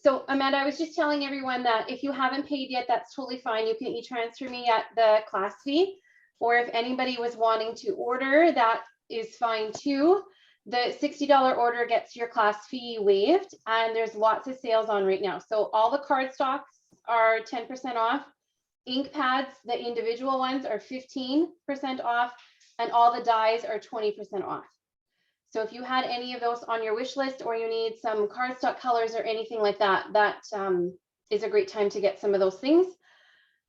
So Amanda, I was just telling everyone that if you haven't paid yet, that's totally fine. You can e-transfer me at the class fee, or if anybody was wanting to order, that is fine too. The $60 order gets your class fee waived, and there's lots of sales on right now. So all the card stocks are 10% off. Ink pads, the individual ones, are 15% off, and all the dies are 20% off. So if you had any of those on your wish list, or you need some cardstock colors or anything like that, that is a great time to get some of those things.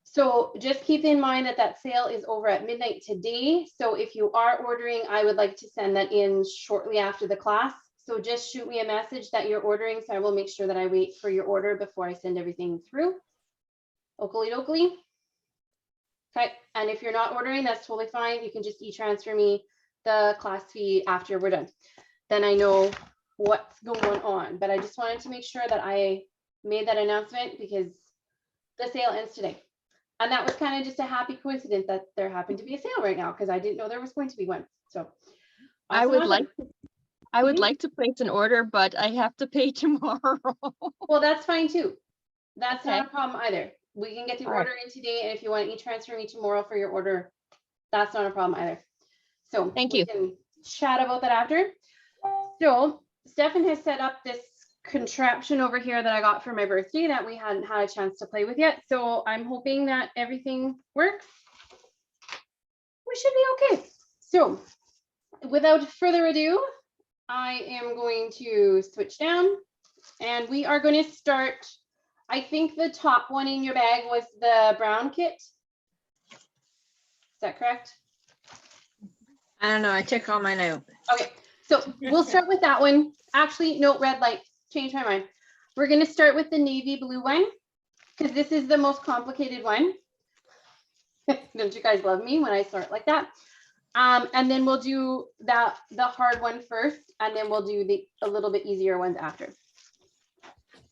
So just keep in mind that that sale is over at midnight today. So if you are ordering, I would like to send that in shortly after the class. So just shoot me a message that you're ordering, so I will make sure that I wait for your order before I send everything through. Oakley dokley. Okay, and if you're not ordering, that's totally fine. You can just e-transfer me the class fee after we're done. Then I know what's going on. But I just wanted to make sure that I made that announcement because the sale ends today. And that was kind of just a happy coincidence that there happened to be a sale right now, because I didn't know there was going to be one. So I would like to place an order, but I have to pay tomorrow. Well, that's fine too. That's Okay. not a problem either. We can get the All order in today, and if you want to e-transfer me tomorrow for your order, that's not a problem either. So Thank we you. can chat about that after. So Stefan has set up this contraption over here that I got for my birthday that we hadn't had a chance to play with yet. So I'm hoping that everything works. We should be okay. So without further ado, I am going to switch down, and we are going to start. I think the top one in your bag was the brown kit. Is that correct? I don't know. I took all mine out. Okay, so we'll start with that one. Actually, no, red light. Change my mind. We're going to start with the navy blue one because this is the most complicated one. Don't you guys love me when I start like that? And then we'll do the hard one first, and then we'll do a little bit easier ones after.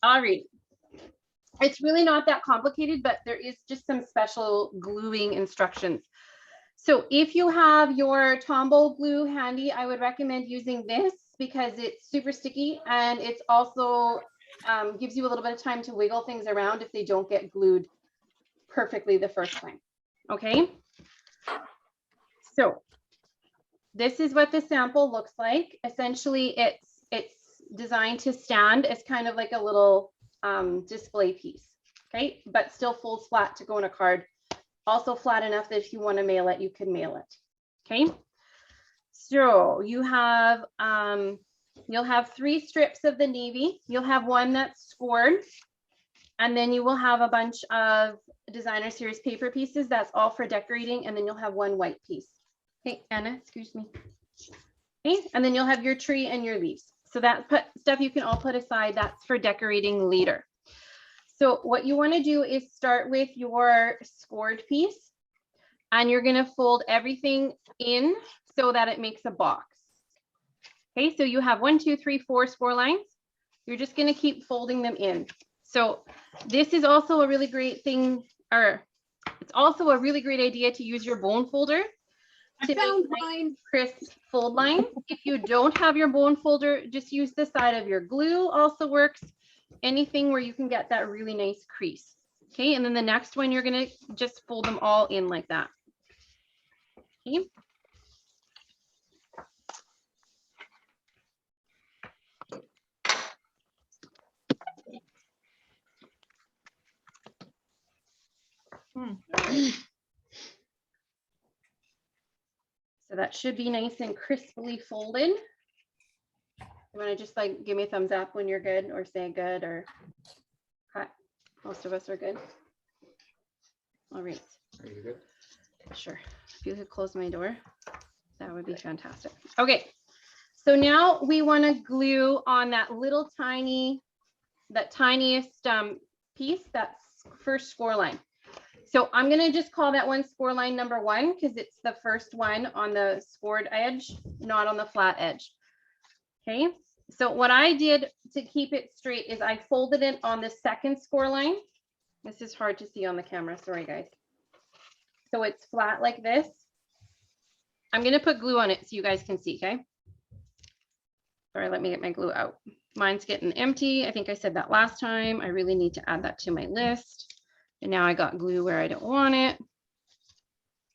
All right. It's really not that complicated, but there is just some special gluing instructions. So if you have your Tombow glue handy, I would recommend using this because it's super sticky, and it's also gives you a little bit of time to wiggle things around if they don't get glued perfectly the first time. Okay. So this is what the sample looks like. Essentially, it's designed to stand as kind of like a little display piece, okay, but still folds flat to go in a card. Also flat enough that if you want to mail it, you can mail it. Okay, so you have you'll have 3 strips of the navy. You'll have one that's scored, and then you will have a bunch of designer series paper pieces. That's all for decorating, and then you'll have one white piece. Okay, Anna, excuse me. Okay, and then you'll have your tree and your leaves. So that stuff you can all put aside. That's for decorating later. So what you want to do is start with your scored piece, and you're going to fold everything in so that it makes a box. Okay, so you have 1, 2, 3, 4 score lines. You're just going to keep folding them in. So this is also a really great thing, or it's also a really great idea to use your bone folder to make nice, crisp fold lines. If you don't have your bone folder, just use the side of your glue, also works. Anything where you can get that really nice crease. Okay, and then the next one, you're gonna just fold them all in like that. Okay. So that should be nice and crisply folded. You want to just like give me a thumbs up when you're good, or say good, or cut. Most of us are good. All right. Are you good? Sure. If you could close my door, that would be fantastic. Okay. So now we want to glue on that little tiny, that tiniest piece, that first score line. So I'm going to just call that one score line number 1 because it's the first one on the scored edge, not on the flat edge. Okay. So what I did to keep it straight is I folded it on the second score line. This is hard to see on the camera. Sorry, guys. So it's flat like this. I'm going to put glue on it so you guys can see. Okay. Sorry, let me get my glue out. Mine's getting empty. I think I said that last time. I really need to add that to my list. And now I got glue where I don't want it.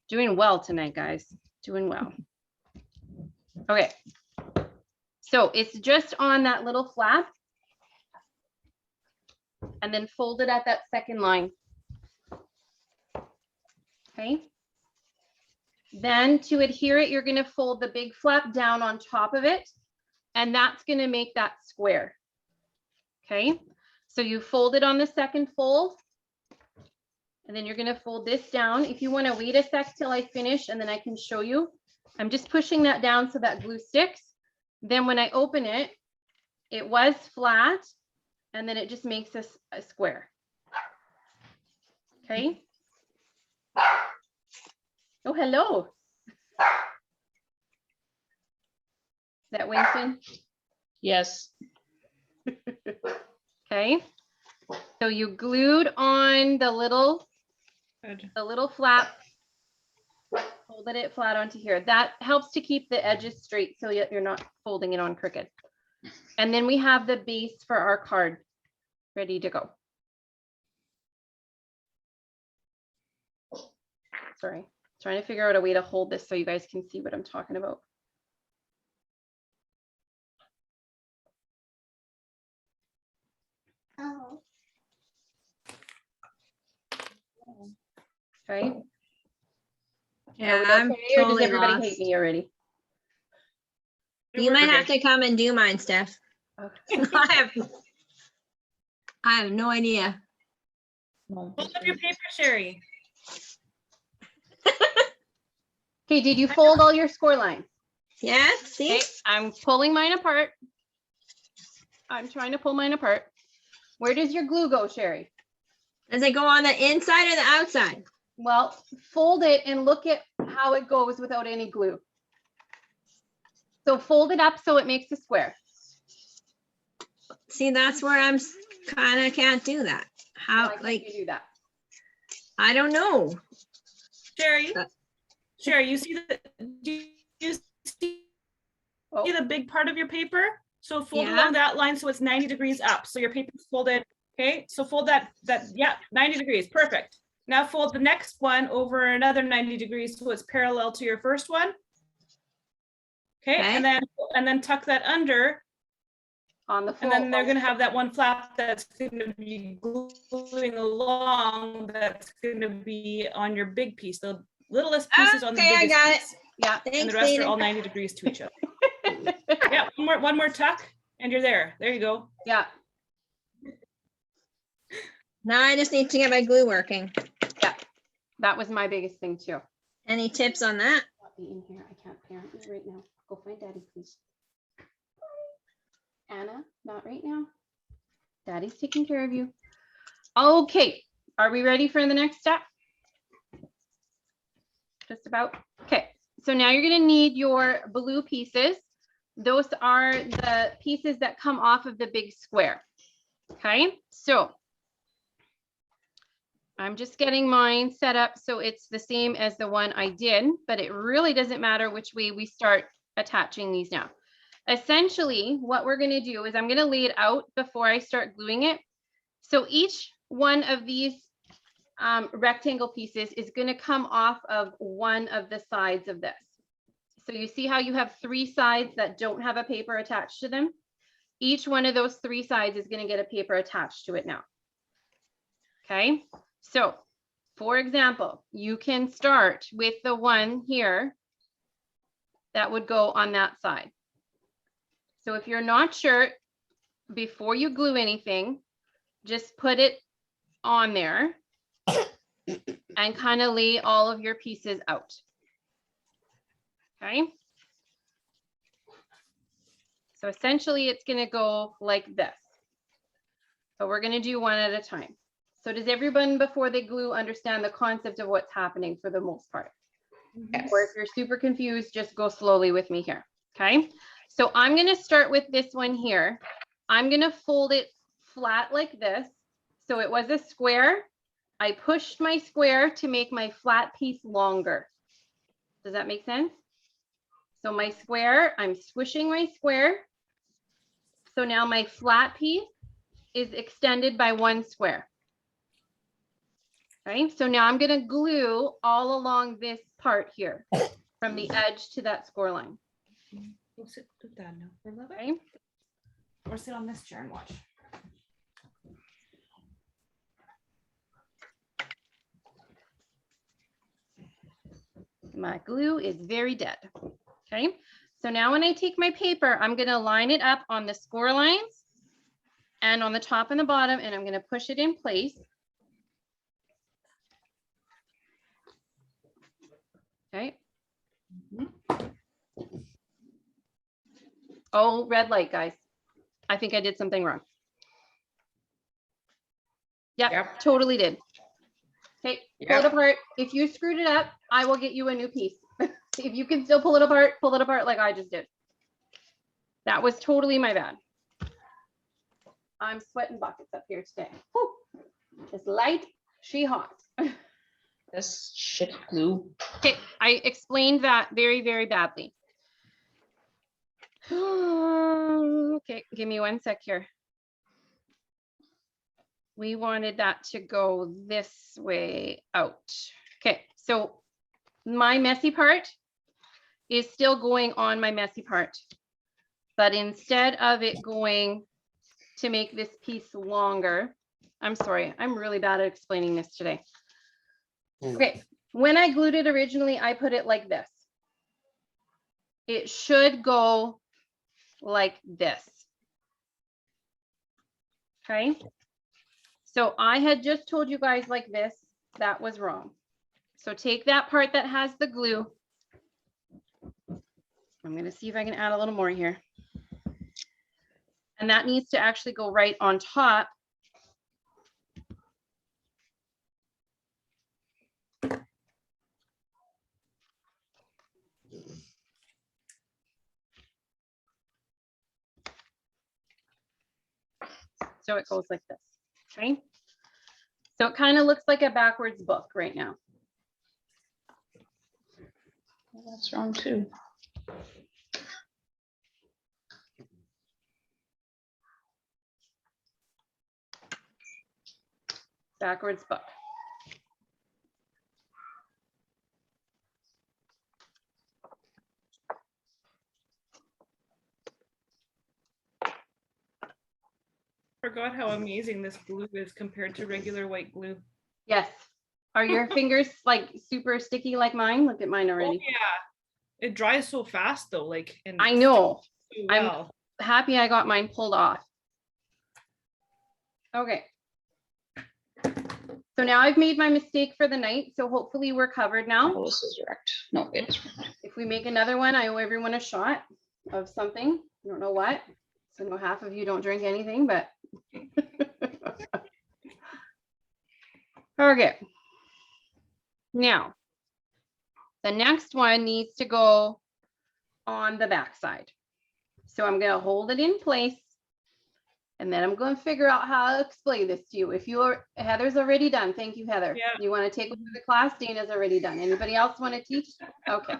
Doing well tonight, guys. Doing well. Okay. So it's just on that little flap. And then fold it at that second line. Okay. Then to adhere it, you're going to fold the big flap down on top of it. And that's going to make that square. Okay. So you fold it on the second fold. And then you're going to fold this down. If you want to wait a sec till I finish and then I can show you. I'm just pushing that down so that glue sticks. Then when I open it, it was flat and then it just makes us a square. Okay. Oh, hello. Is that Winston? Yes. Okay. So you glued on the little flap, folded it flat onto here. That helps to keep the edges straight so you're not folding it on crooked. And then we have the base for our card ready to go. Sorry, trying to figure out a way to hold this so you guys can see what I'm talking about. Okay. Yeah, Are we I'm okay, or does totally everybody lost. hate me already? You might have to come and do mine, Steph. Okay. I have no idea. No. Hold up your paper, Sherry. Okay, did you fold all your score lines? Yeah, see? Okay, I'm pulling mine apart. I'm trying to pull mine apart. Where does your glue go, Sherry? Does it go on the inside or the outside? Well, fold it and look at how it goes without any glue. So fold it up so it makes a square. See, that's where I'm kind of can't do that. Why How, can't like, you do that? I don't know. Sherry, Uh, Sherry, you see do you see Oh, the big part of your paper? So fold Yeah. along that line so it's 90 degrees up. So your paper's folded. Okay, so fold that, yeah, 90 degrees, perfect. Now fold the next one over another 90 degrees so it's parallel to your first one. Okay, Okay. and then tuck that under, on the and fold. then they're gonna have that one flap that's gonna be gluing along, that's gonna be on your big piece, the littlest pieces on the Okay, I biggest got it. piece. Yeah. And Thanks, the rest are Dana. all 90 degrees to each other. Yeah, one more tuck, and you're there. There you go. Yeah, Now I just need to get my glue working. that was my biggest thing too. Any tips on that? Not be in here. I can't parent you right now. Go find daddy, please. Anna, not right now. Daddy's taking care of you. Okay, are we ready for the next step? Just about. Okay, so now you're gonna need your blue pieces. Those are the pieces that come off of the big square. Okay, so I'm just getting mine set up so it's the same as the one I did, but it really doesn't matter which way we start attaching these now. Essentially, what we're going to do is I'm going to lay it out before I start gluing it. So each one of these rectangle pieces is going to come off of one of the sides of this. So you see how you have 3 sides that don't have a paper attached to them? Each one of those 3 sides is going to get a paper attached to it now. Okay, so for example, you can start with the one here that would go on that side. So if you're not sure, before you glue anything, just put it on there and kind of lay all of your pieces out. Okay. So essentially it's going to go like this. But we're going to do one at a time. So does everyone before they glue understand the concept of what's happening for the most part? Or if you're super confused, just go slowly with me here. Okay. So I'm going to start with this one here. I'm going to fold it flat like this. So it was a square. I pushed my square to make my flat piece longer. Does that make sense? So my square, I'm squishing my square So now my flat piece is extended by 1 square. Okay, so now I'm gonna glue all along this part here from the edge to that score line, Go sit with Dad now for a little bit. okay? Or sit on this chair and watch. My glue is very dead, okay? So now when I take my paper, I'm gonna line it up on the score lines and on the top and the bottom, and I'm gonna push it in place. Okay. Oh, red light, guys. I think I did something wrong. Yep, totally did. Okay, pull it apart. If you screwed it up, I will get you a new piece. If you can still pull it apart like I just did. That was totally my bad. I'm sweating buckets up here today. Whew. It's light, she hot. This shit glue. Okay, I explained that very, very badly. Okay, give me 1 sec here. We wanted that to go this way out. Okay, so my messy part is still going on my messy part. But instead of it going to make this piece longer, I'm sorry, I'm really bad at explaining this today. Okay, when I glued it originally, I put it like this. It should go like this. Okay. So I had just told you guys like this, that was wrong. So take that part that has the glue. I'm going to see if I can add a little more here. And that needs to actually go right on top. So it goes like this, okay? So it kind of looks like a backwards book right now. That's wrong too. Backwards book. Forgot how amazing this glue is compared to regular white glue. Yes. Are your fingers like super sticky like mine? Look at mine Oh already. yeah, it dries so fast though. Like, and I know. so I'm- well. Happy I got mine pulled off. Okay. So now I've made my mistake for the night. So hopefully we're covered now. Oh, this is wrecked. No, it's wrecked. If we make another one, I owe everyone a shot of something. I don't know what. So I know half of you don't drink anything, but. Okay. Now, the next one needs to go on the back side. So I'm going to hold it in place. And then I'm going to figure out how to explain this to you. If you're, Heather's already done. Thank you, Heather. Yeah. You want to take over the class? Dana's already done. Anybody else want to teach? Okay.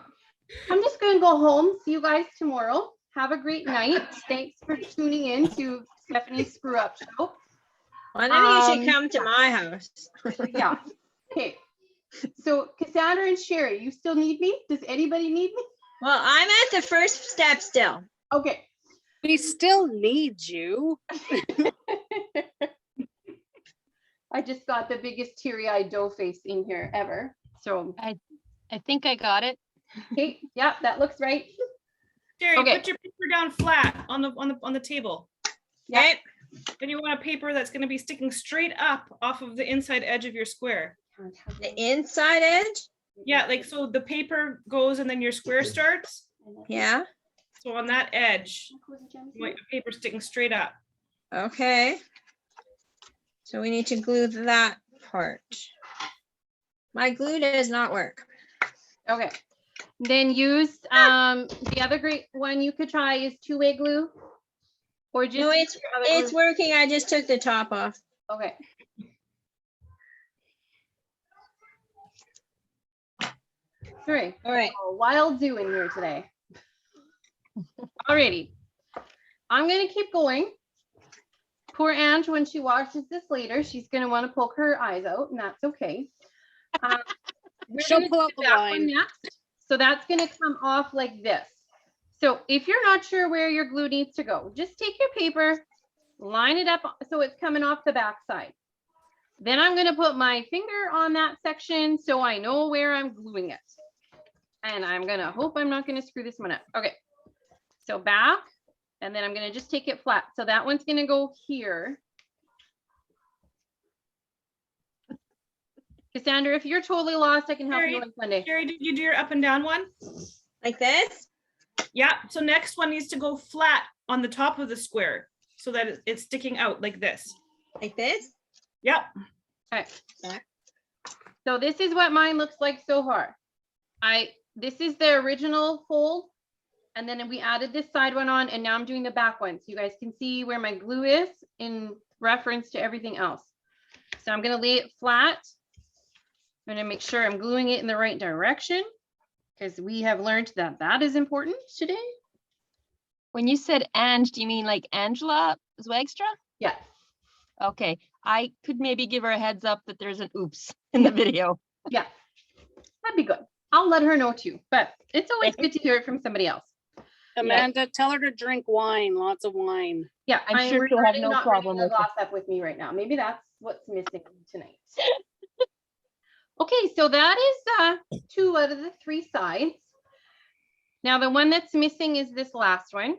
I'm just going to go home. See you guys tomorrow. Have a great night. Thanks for tuning in to Stephanie's Screw Up Show. Well, then you should come to my house. Yeah. Okay. So Cassandra and Sherry, you still need me? Does anybody need me? Well, I'm at the first step still. Okay. We still need you. I just got the biggest teary-eyed dough face in here ever. So, I think I got it. okay, yeah, that looks right. Jerry, Okay. put your paper down flat on the table. Okay. Then you want a paper that's going to be sticking straight up off of the inside edge of your square. The inside edge. Yeah, like so the paper goes and then your square starts. Yeah. So on that edge, you want your paper sticking straight up. Okay. So we need to glue that part. My glue does not work. Okay. Then use the other great one you could try is two-way glue. Or just No, use your other It's glue. working. I just took the top off. Okay. Three. All right. A wild zoo in here today. Alrighty. I'm gonna keep going. Poor Ange, when she watches this later, she's gonna want to poke her eyes out, and that's okay. We're She'll gonna pull do out the back one line. next. So that's gonna come off like this. So if you're not sure where your glue needs to go, just take your paper, line it up so it's coming off the back side. Then I'm gonna put my finger on that section so I know where I'm gluing it. And I'm gonna hope I'm not gonna screw this one up. Okay, so back, and then I'm gonna just take it flat. So that one's gonna go here. Cassandra, if you're totally lost, I can help you Carrie, on Sunday. Carrie, did you do your up and down one? Like this? Yeah, so next one needs to go flat on the top of the square so that it's sticking out like this. Like this? Yep. Okay. Back. So this is what mine looks like so far. This is the original fold. And then we added this side one on, and now I'm doing the back one. So you guys can see where my glue is in reference to everything else. So I'm gonna lay it flat. I'm gonna make sure I'm gluing it in the right direction because we have learned that that is important today. When you said Ange, do you mean like Angela Zwagstra? Yeah. Okay, I could maybe give her a heads up that there's an oops in the video. Yeah, that'd be good. I'll let her know too, but it's always good to hear it from somebody else. Amanda, tell her to drink wine, lots of wine. Yeah, I'm sure she'll have regretting no not problem bringing a with it. glass up with me right now. Maybe that's what's missing tonight. Okay, so that is 2 out of the 3 sides. Now the one that's missing is this last one.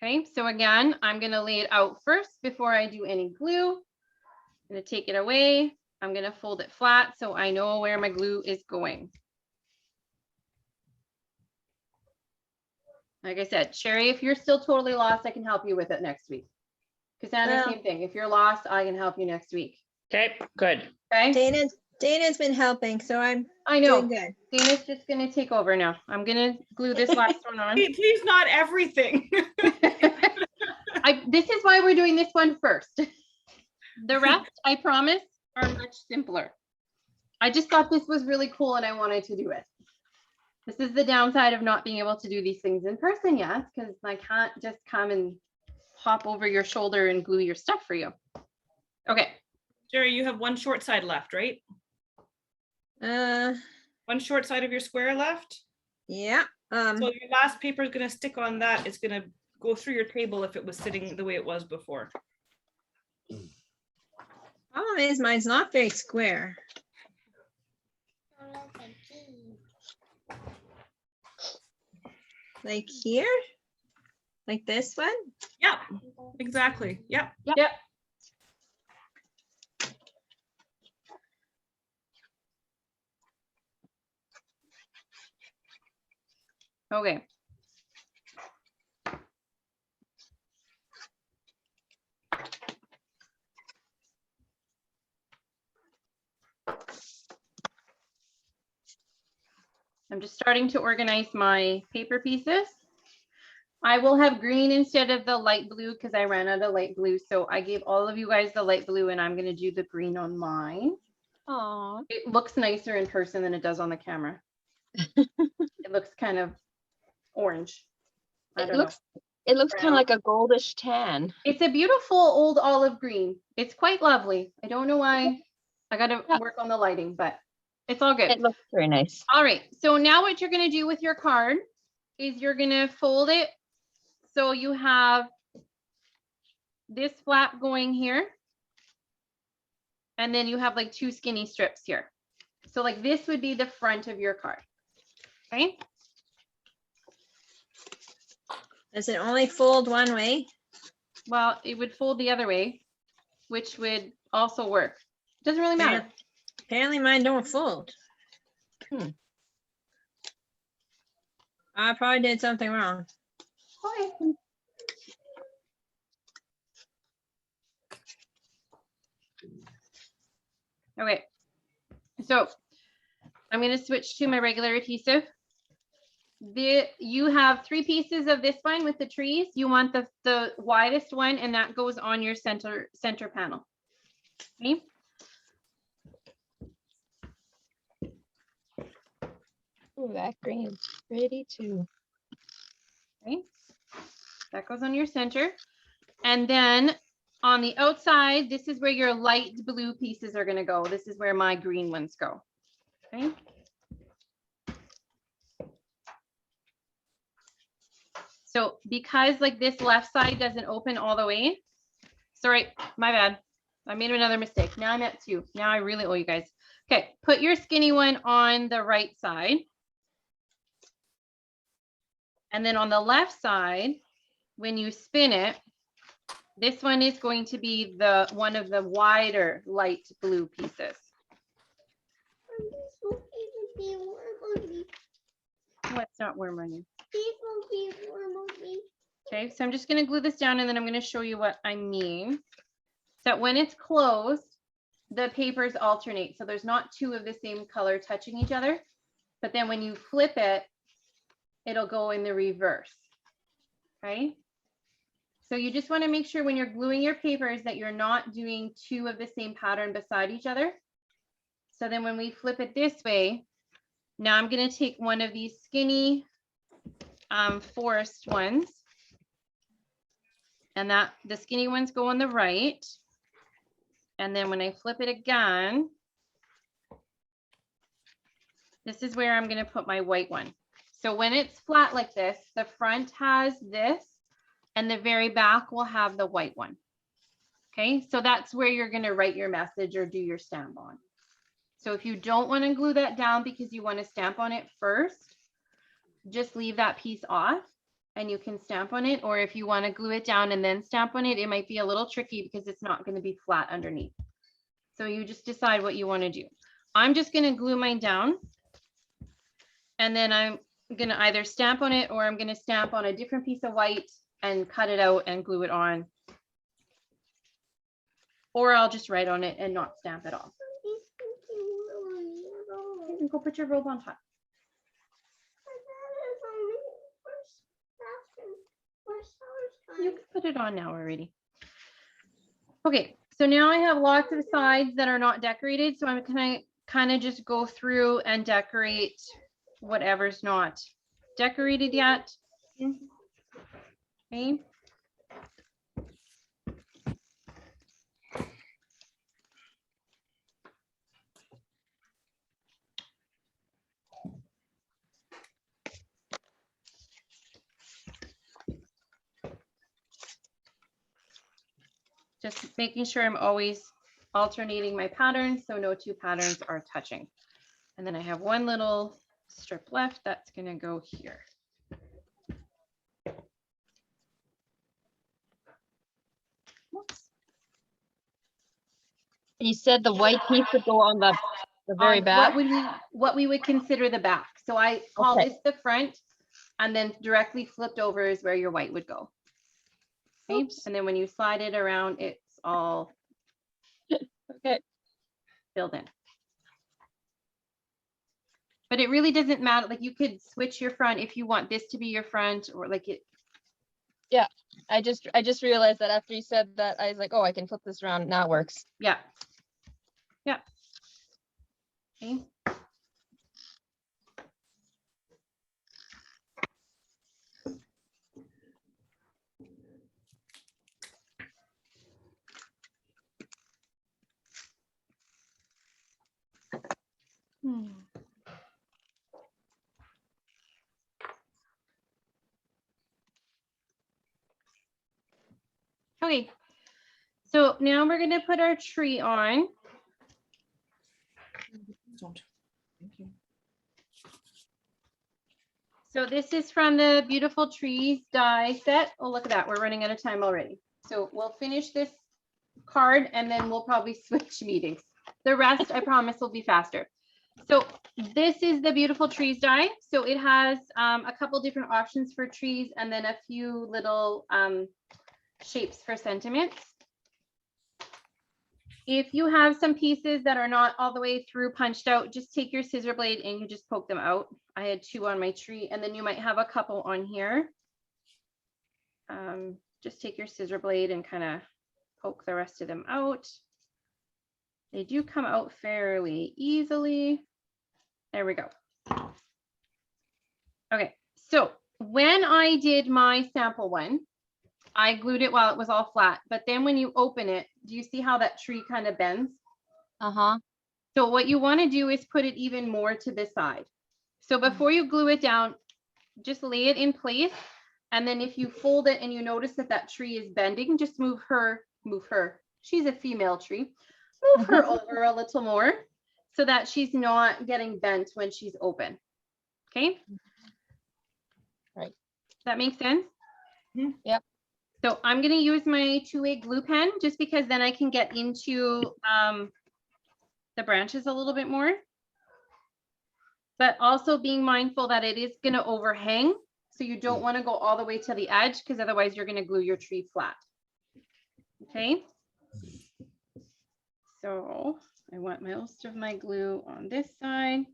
Okay, so again, I'm gonna lay it out first before I do any glue. I'm gonna take it away. I'm gonna fold it flat so I know where my glue is going. Like I said, Sherry, if you're still totally lost, I can help you with it next week. Cassandra, Yeah. same thing. If you're lost, I can help you next week. Okay, good. Okay, Dana's been helping, so I'm I know. doing good. Dana's just gonna take over now. I'm gonna glue this last one on. Please not everything. This is why we're doing this one first. The rest, I promise, are much simpler. I just thought this was really cool and I wanted to do it. This is the downside of not being able to do these things in person yet, because I can't just come and hop over your shoulder and glue your stuff for you. Okay, Jerry, you have one short side left, right? Uh, One short side of your square left. yeah. So your last paper is gonna stick on that. It's gonna go through your table if it was sitting the way it was before. Problem is, mine's not very square. Like here? Like this one? Yep, exactly. Yep. yep. Okay. I'm just starting to organize my paper pieces. I will have green instead of the light blue because I ran out of light blue. So I gave all of you guys the light blue and I'm going to do the green on mine. Aw, It looks nicer in person than it does on the camera. It looks kind of orange. I it don't know. looks kind of Brown. like a goldish tan. It's a beautiful old olive green. It's quite lovely. I don't know why. I got to Yeah. work on the lighting, but it's all good. It looks very nice. All right. So now what you're going to do with your card is you're going to fold it so you have this flap going here. And then you have like 2 skinny strips here. So like this would be the front of your card. Okay. Does it only fold one way? Well, it would fold the other way, which would also work. Doesn't really matter. Apparently mine don't fold. Hmm. I probably did something wrong. Okay. Okay. So I'm going to switch to my regular adhesive. You have 3 pieces of this one with the trees. You want the widest one, and that goes on your center panel. Okay. Ooh, that green's pretty too. Okay. That goes on your center. And then on the outside, this is where your light blue pieces are gonna go. This is where my green ones go, okay? So because like this left side doesn't open all the way, sorry, my bad. I made another mistake. Now I'm at 2. Now I really owe you guys. Okay, put your skinny one on the right side. And then on the left side, when you spin it, this one is going to be the one of the wider light blue pieces. What's not warm on you? Okay, so I'm just going to glue this down and then I'm going to show you what I mean. So when it's closed, the papers alternate. So there's not 2 of the same color touching each other. But then when you flip it, it'll go in the reverse. Okay. So you just want to make sure when you're gluing your papers that you're not doing 2 of the same pattern beside each other. So then when we flip it this way, now I'm going to take one of these skinny forest ones. And that the skinny ones go on the right. And then when I flip it again, this is where I'm going to put my white one. So when it's flat like this, the front has this and the very back will have the white one. Okay, so that's where you're going to write your message or do your stamp on. So if you don't want to glue that down because you want to stamp on it first, just leave that piece off and you can stamp on it. Or if you want to glue it down and then stamp on it, it might be a little tricky because it's not going to be flat underneath. So you just decide what you want to do. I'm just going to glue mine down. And then I'm going to either stamp on it or I'm going to stamp on a different piece of white and cut it out and glue it on. Or I'll just write on it and not stamp at all. Go put your robe on top. You can put it on now already. Okay, so now I have lots of sides that are not decorated. So I'm gonna kind of just go through and decorate whatever's not decorated yet. Okay. Just making sure I'm always alternating my patterns so no 2 patterns are touching. And then I have one little strip left that's going to go here. Whoops. You said the white piece would go on the very back. What we would consider the back. So I call Okay. this the front, and then directly flipped over is where your white would go. Okay, Oops. and then when you slide it around, it's all Okay. filled in. But it really doesn't matter. Like you could switch your front if you want this to be your front or like it. I just realized that after you said that, I was like, oh, I can flip this around. Now it works. Yeah. Yeah. Okay. Okay, so now we're going to put our tree on. Don't. Thank you. So this is from the Beautiful Trees die set. Oh, look at that. We're running out of time already. So we'll finish this card and then we'll probably switch meetings. The rest, I promise, will be faster. So this is the Beautiful Trees die. So it has a couple different options for trees and then a few little shapes for sentiments. If you have some pieces that are not all the way through punched out, just take your scissor blade and you just poke them out. I had 2 on my tree and then you might have a couple on here. Just take your scissor blade and kind of poke the rest of them out. They do come out fairly easily. There we go. Okay, so when I did my sample one, I glued it while it was all flat, but then when you open it, do you see how that tree kind of bends? Uh-huh. So what you want to do is put it even more to this side. So before you glue it down, just lay it in place. And then if you fold it and you notice that that tree is bending, just move her. She's a female tree. Move her over a little more so that she's not getting bent when she's open. Okay? Right. Does that make sense? Mhm. Yep. So I'm going to use my 2A glue pen just because then I can get into the branches a little bit more. But also being mindful that it is going to overhang. So you don't want to go all the way to the edge because otherwise you're going to glue your tree flat. Okay. So I want most of my glue on this side.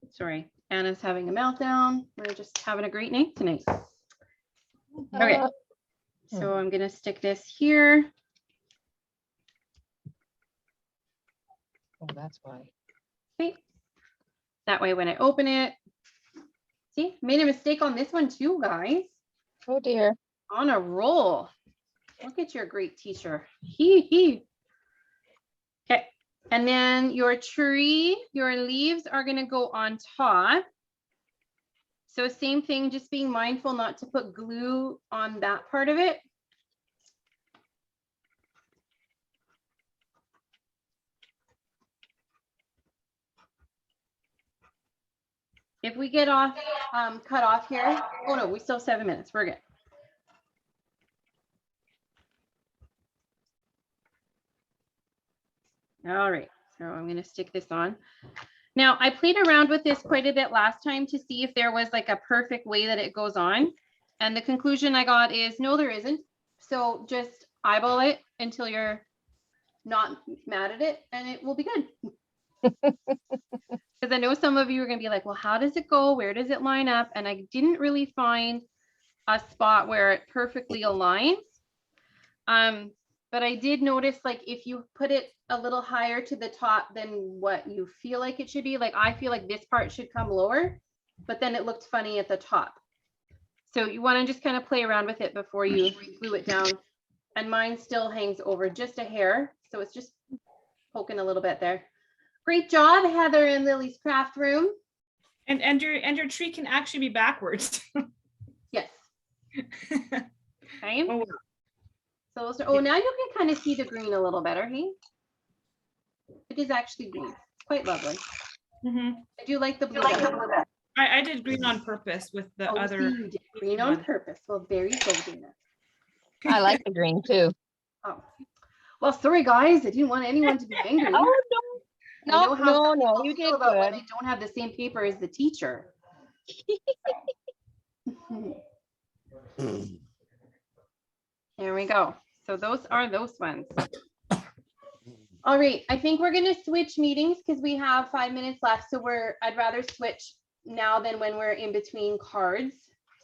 Sorry, Anna's having a meltdown. We're just having a great night tonight. Okay, so I'm gonna stick this here. Oh, that's why. Okay. That way when I open it, see, made a mistake on this one too, guys. Oh dear. On a roll. Look at your great teacher. He. Okay, and then your tree, your leaves are gonna go on top. So same thing, just being mindful not to put glue on that part of it. If we get off, cut off here, oh no, we still have 7 minutes, we're good. All right, so I'm gonna stick this on. Now, I played around with this quite a bit last time to see if there was like a perfect way that it goes on. And the conclusion I got is no, there isn't. So just eyeball it until you're not mad at it and it will be good. Because I know some of you are going to be like, well, how does it go? Where does it line up? And I didn't really find a spot where it perfectly aligns. But I did notice, like, if you put it a little higher to the top than what you feel like it should be, like I feel like this part should come lower, but then it looked funny at the top. So you want to just kind of play around with it before you glue it down. And mine still hangs over just a hair. So it's just poking a little bit there. Great job, Heather in Lily's craft room. And your tree can actually be backwards. Yes. Okay. Oh, So, oh, now you can kind of see the green a little better, hey? It is actually green. It's quite lovely. mhm. I do like the blue better. I did green on purpose with the Oh, see, other. you did green on purpose. Well, very good, Dana. I like the green too. Oh, well, sorry guys. I didn't want anyone to be angry. Oh, I know no, how no, some no, people you feel did about when good. they don't have the same paper as the teacher. There we go. So those are those ones. All right, I think we're gonna switch meetings because we have 5 minutes left. So I'd rather switch now than when we're in between cards.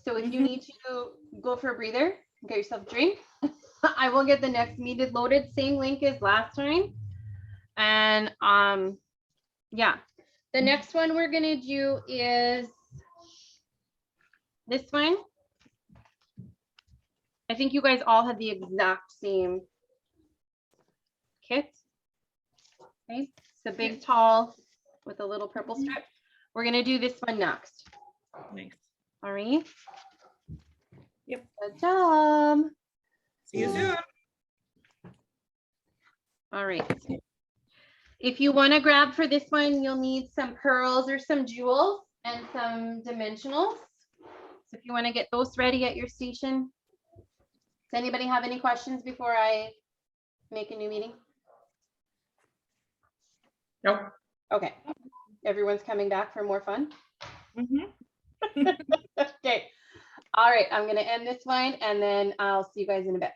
So if you need to go for a breather, get yourself a drink. I will get the next meeting loaded, same link as last time. And yeah, the next one we're gonna do is this one. I think you guys all had the exact same kit. Okay, it's a big tall with a little purple strip. We're gonna do this one next. Nice. All right. Yep. Good job. See you soon. All right. If you want to grab for this one, you'll need some pearls or some jewels and some dimensionals. So if you want to get those ready at your station. Does anybody have any questions before I make a new meeting? Nope. Okay. Everyone's coming back for more fun. Mhm. Okay. All right. I'm going to end this one and then I'll see you guys in a bit.